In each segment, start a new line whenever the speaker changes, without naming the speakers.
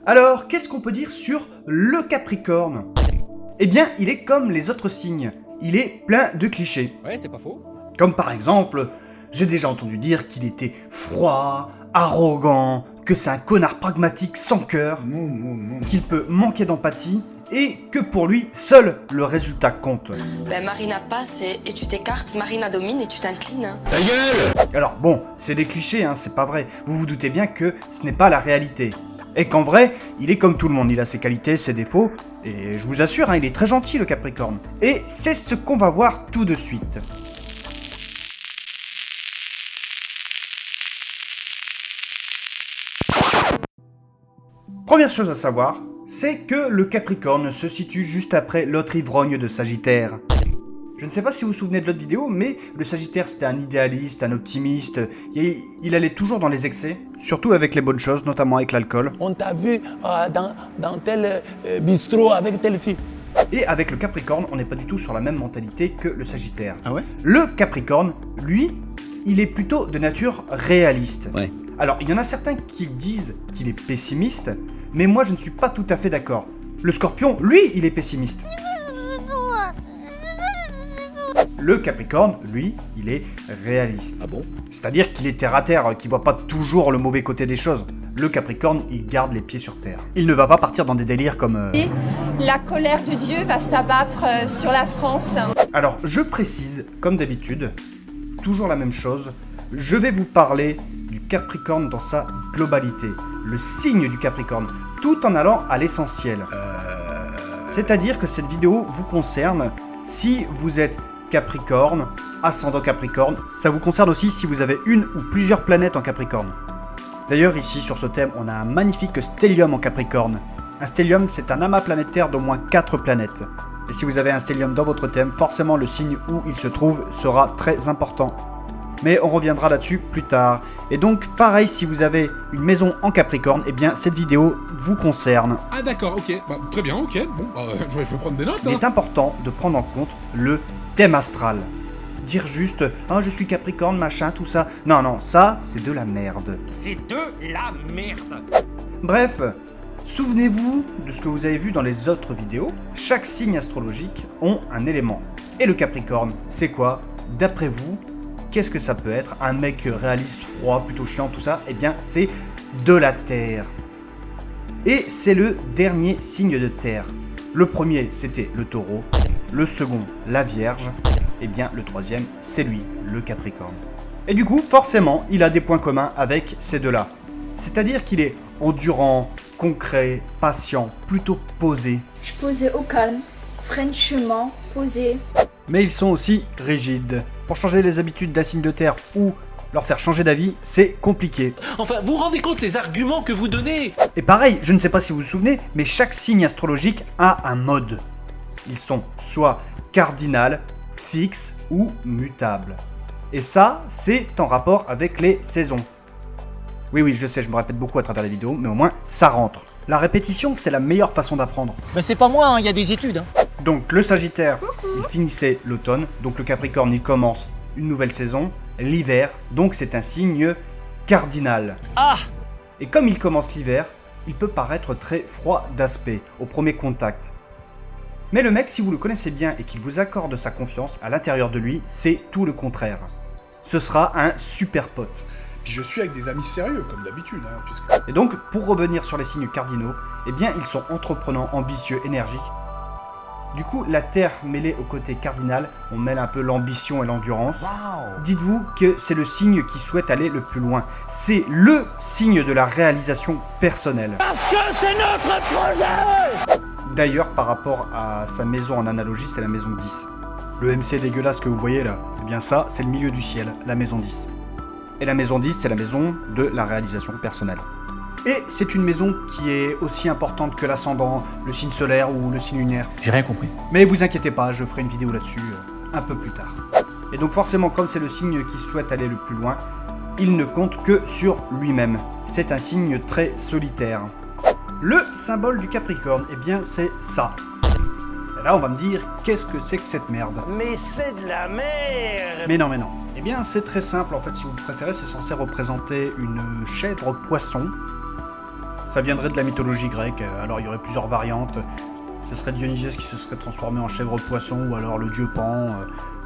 Alors, qu'est-ce qu'on peut dire sur le Capricorne? Eh bien, il est comme les autres signes. Il est plein de clichés.
Ouais, c'est pas faux.
Comme par exemple, j'ai déjà entendu dire qu'il était froid, arrogant, que c'est un connard pragmatique sans cœur, qu'il peut manquer d'empathie et que pour lui, seul le résultat compte.
Ben Marina passe et tu t'écartes, Marina domine et tu t'inclines.
Ta gueule!
Alors bon, c'est des clichés, hein, c'est pas vrai. Vous vous doutez bien que ce n'est pas la réalité. Et qu'en vrai, il est comme tout le monde, il a ses qualités, ses défauts, et je vous assure, hein, il est très gentil le Capricorne. Et c'est ce qu'on va voir tout de suite. Première chose à savoir, c'est que le Capricorne se situe juste après l'autre ivrogne de Sagittaire. Je ne sais pas si vous vous souvenez de l'autre vidéo, mais le Sagittaire c'était un idéaliste, un optimiste, il allait toujours dans les excès, surtout avec les bonnes choses, notamment avec l'alcool.
On t'a vu dans tel bistrot avec telle fille.
Et avec le Capricorne, on n'est pas du tout sur la même mentalité que le Sagittaire.
Ah ouais?
Le Capricorne, lui, il est plutôt de nature réaliste.
Ouais.
Alors, il y en a certains qui disent qu'il est pessimiste, mais moi je ne suis pas tout à fait d'accord. Le Scorpion, lui, il est pessimiste. Le Capricorne, lui, il est réaliste.
Ah bon?
C'est-à-dire qu'il est terre à terre, qu'il voit pas toujours le mauvais côté des choses. Le Capricorne, il garde les pieds sur terre. Il ne va pas partir dans des délires comme...
La colère de Dieu va s'abattre sur la France.
Alors, je précise, comme d'habitude, toujours la même chose, je vais vous parler du Capricorne dans sa globalité, le signe du Capricorne, tout en allant à l'essentiel. C'est-à-dire que cette vidéo vous concerne si vous êtes Capricorne, ascendant Capricorne, ça vous concerne aussi si vous avez une ou plusieurs planètes en Capricorne. D'ailleurs ici sur ce thème, on a un magnifique stellium en Capricorne. Un stellium, c'est un amas planétaire d'au moins 4 planètes. Et si vous avez un stellium dans votre thème, forcément le signe où il se trouve sera très important. Mais on reviendra là-dessus plus tard. Et donc pareil, si vous avez une maison en Capricorne, eh bien cette vidéo vous concerne.
Ah d'accord, ok, bah, très bien, ok, bon, je vais prendre des notes.
Il est important de prendre en compte le thème astral. Dire juste « Ah, je suis Capricorne, machin, tout ça ». Non, non, ça, c'est de la merde.
C'est de la merde!
Bref, souvenez-vous de ce que vous avez vu dans les autres vidéos. Chaque signe astrologique ont un élément. Et le Capricorne, c'est quoi? D'après vous, qu'est-ce que ça peut être? Un mec réaliste, froid, plutôt chiant, tout ça? Eh bien, c'est de la Terre. Et c'est le dernier signe de Terre. Le premier, c'était le Taureau. Le second, la Vierge. Et bien, le troisième, c'est lui, le Capricorne. Et du coup, forcément, il a des points communs avec ces deux-là. C'est-à-dire qu'il est endurant, concret, patient, plutôt posé.
Je posais au calme, fraîchement, posé.
Mais ils sont aussi rigides. Pour changer les habitudes d'un signe de terre ou leur faire changer d'avis, c'est compliqué.
Enfin, vous vous rendez compte les arguments que vous donnez?
Et pareil, je ne sais pas si vous vous souvenez, mais chaque signe astrologique a un mode. Ils sont soit cardinal, fixe ou mutable. Et ça, c'est en rapport avec les saisons. Oui, je sais, je me répète beaucoup à travers les vidéos, mais au moins, ça rentre. La répétition, c'est la meilleure façon d'apprendre.
Mais c'est pas moi, il y a des études.
Donc le Sagittaire, il finissait l'automne, donc le Capricorne, il commence une nouvelle saison, l'hiver, donc c'est un signe cardinal.
Ah!
Et comme il commence l'hiver, il peut paraître très froid d'aspect au premier contact. Mais le mec, si vous le connaissez bien et qu'il vous accorde sa confiance, à l'intérieur de lui, c'est tout le contraire. Ce sera un super pote.
Puis je suis avec des amis sérieux, comme d'habitude, hein, puisque...
Et donc, pour revenir sur les signes cardinaux, eh bien, ils sont entreprenants, ambitieux, énergiques. Du coup, la Terre mêlée au côté cardinal, on mêle un peu l'ambition et l'endurance. Dites-vous que c'est le signe qui souhaite aller le plus loin. C'est le signe de la réalisation personnelle.
Parce que c'est notre projet!
D'ailleurs, par rapport à sa maison en analogie, c'est la maison 10. Le MC dégueulasse que vous voyez là, eh bien ça, c'est le milieu du ciel, la maison 10. Et la maison 10, c'est la maison de la réalisation personnelle. Et c'est une maison qui est aussi importante que l'ascendant, le signe solaire ou le signe lunaire.
J'ai rien compris.
Mais vous inquiétez pas, je ferai une vidéo là-dessus un peu plus tard. Et donc forcément, comme c'est le signe qui souhaite aller le plus loin, il ne compte que sur lui-même. C'est un signe très solitaire. Le symbole du Capricorne, eh bien c'est ça. Et là on va me dire, qu'est-ce que c'est que cette merde?
Mais c'est de la merde!
Mais non. Eh bien c'est très simple, en fait si vous préférez, c'est censé représenter une chèvre poisson. Ça viendrait de la mythologie grecque, alors il y aurait plusieurs variantes. Ce serait Dionysos qui se serait transformé en chèvre-poisson, ou alors le dieu Pan.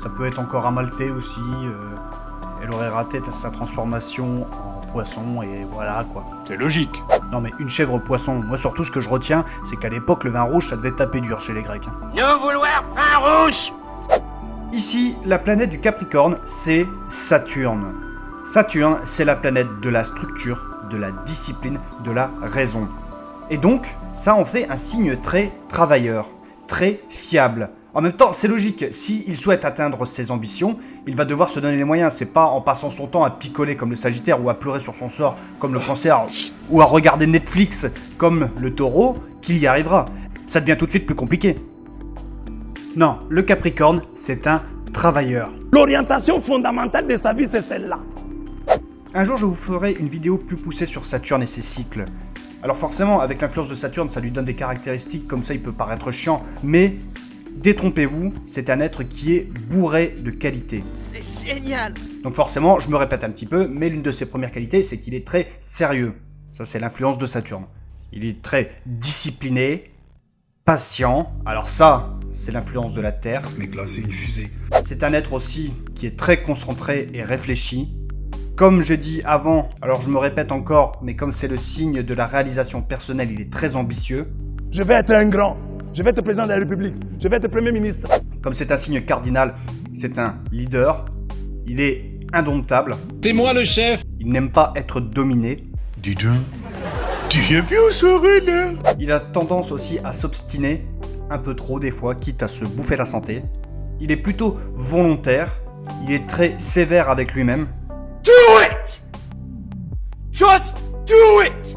Ça peut être encore Amalthée aussi. Elle aurait raté sa transformation en poisson, et voilà quoi.
C'est logique.
Non mais une chèvre-poisson, moi surtout ce que je retiens, c'est qu'à l'époque le vin rouge ça devait taper dur chez les Grecs.
Ne vouloir vin rouge.
Ici, la planète du Capricorne, c'est Saturne. Saturne, c'est la planète de la structure, de la discipline, de la raison. Et donc, ça en fait un signe très travailleur, très fiable. En même temps, c'est logique, s'il souhaite atteindre ses ambitions, il va devoir se donner les moyens. C'est pas en passant son temps à picoler comme le Sagittaire ou à pleurer sur son sort comme le Cancer ou à regarder Netflix comme le Taureau qu'il y arrivera. Ça devient tout de suite plus compliqué. Non, le Capricorne, c'est un travailleur.
L'orientation fondamentale de sa vie, c'est celle-là.
Un jour, je vous ferai une vidéo plus poussée sur Saturne et ses cycles. Alors forcément, avec l'influence de Saturne, ça lui donne des caractéristiques, comme ça il peut paraître chiant, mais détrompez-vous, c'est un être qui est bourré de qualités.
C'est génial.
Donc forcément, je me répète un petit peu, mais l'une de ses premières qualités, c'est qu'il est très sérieux. Ça, c'est l'influence de Saturne. Il est très discipliné, patient. Alors ça, c'est l'influence de la Terre.
Ce mec-là, c'est une fusée.
C'est un être aussi qui est très concentré et réfléchi. Comme je dis avant, alors je me répète encore, mais comme c'est le signe de la réalisation personnelle, il est très ambitieux.
Je vais être un grand. Je vais être président de la République. Je vais être Premier ministre.
Comme c'est un signe cardinal, c'est un leader. Il est indomptable.
C'est moi le chef.
Il n'aime pas être dominé.
Dis donc, tu viens bien sereine.
Il a tendance aussi à s'obstiner, un peu trop des fois, quitte à se bouffer la santé. Il est plutôt volontaire. Il est très sévère avec lui-même.
Do it. Just do it.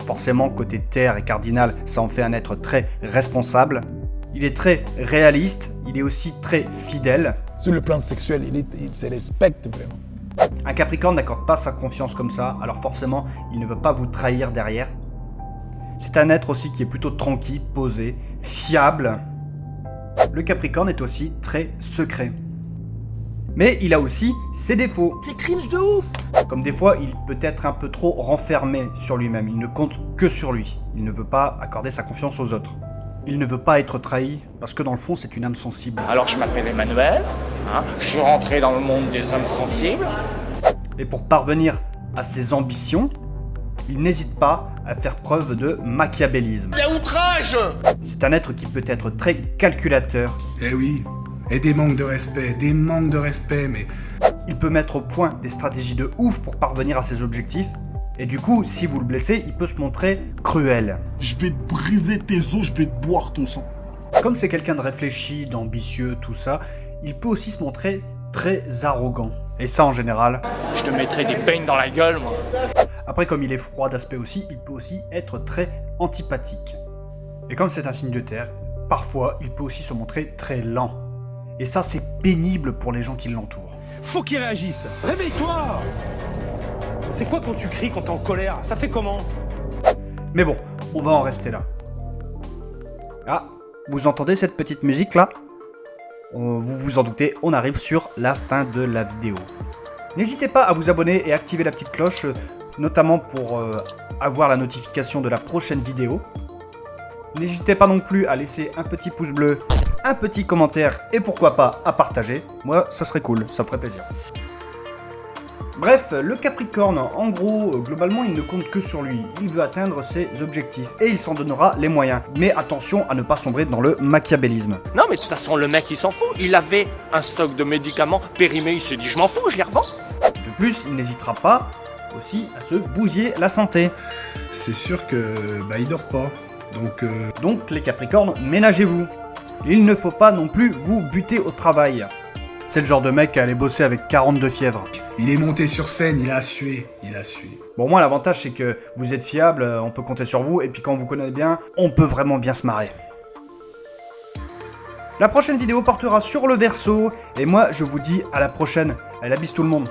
Forcément, côté terre et cardinal, ça en fait un être très responsable. Il est très réaliste, il est aussi très fidèle.
Sur le plan sexuel, il se respecte vraiment.
Un Capricorne n'accorde pas sa confiance comme ça, alors forcément, il ne veut pas vous trahir derrière. C'est un être aussi qui est plutôt tranquille, posé, fiable. Le Capricorne est aussi très secret. Mais il a aussi ses défauts.
C'est cringe de ouf.
Comme des fois, il peut être un peu trop renfermé sur lui-même. Il ne compte que sur lui. Il ne veut pas accorder sa confiance aux autres. Il ne veut pas être trahi, parce que dans le fond, c'est une âme sensible.
Alors je m'appelle Emmanuel. Je suis rentré dans le monde des hommes sensibles.
Et pour parvenir à ses ambitions, il n'hésite pas à faire preuve de machiavélisme.
Il y a outrage.
C'est un être qui peut être très calculateur.
Eh oui, et des manques de respect, mais...
Il peut mettre au point des stratégies de ouf pour parvenir à ses objectifs. Et du coup, si vous le blessez, il peut se montrer cruel.
Je vais te briser tes os, je vais te boire ton sang.
Comme c'est quelqu'un de réfléchi, d'ambitieux, tout ça, il peut aussi se montrer très arrogant. Et ça, en général...
Je te mettrai des peignes dans la gueule, moi.
Après, comme il est froid d'aspect aussi, il peut aussi être très antipathique. Et comme c'est un signe de terre, parfois, il peut aussi se montrer très lent. Et ça, c'est pénible pour les gens qui l'entourent.
Faut qu'il réagisse. Réveille-toi. C'est quoi quand tu cries quand t'es en colère? Ça fait comment?
Mais bon, on va en rester là. Ah, vous entendez cette petite musique là? Vous vous en doutez, on arrive sur la fin de la vidéo. N'hésitez pas à vous abonner et activer la petite cloche, notamment pour avoir la notification de la prochaine vidéo. N'hésitez pas non plus à laisser un petit pouce bleu, un petit commentaire et pourquoi pas à partager. Moi, ça serait cool, ça me ferait plaisir. Bref, le Capricorne, en gros, globalement, il ne compte que sur lui. Il veut atteindre ses objectifs et il s'en donnera les moyens. Mais attention à ne pas sombrer dans le machiavélisme.
Non mais de toute façon le mec il s'en fout. Il avait un stock de médicaments périmés, il s'est dit je m'en fous, je les revends.
De plus, il n'hésitera pas aussi à se bousiller la santé.
C'est sûr que... il dort pas.
Donc les Capricornes, ménagez-vous. Il ne faut pas non plus vous buter au travail. C'est le genre de mec à aller bosser avec 42 fièvres.
Il est monté sur scène, il a sué.
Bon, moi l'avantage c'est que vous êtes fiable, on peut compter sur vous, et puis quand on vous connaît bien, on peut vraiment bien se marrer. La prochaine vidéo portera sur le Verseau, et moi je vous dis à la prochaine. Allez, la bise tout le monde.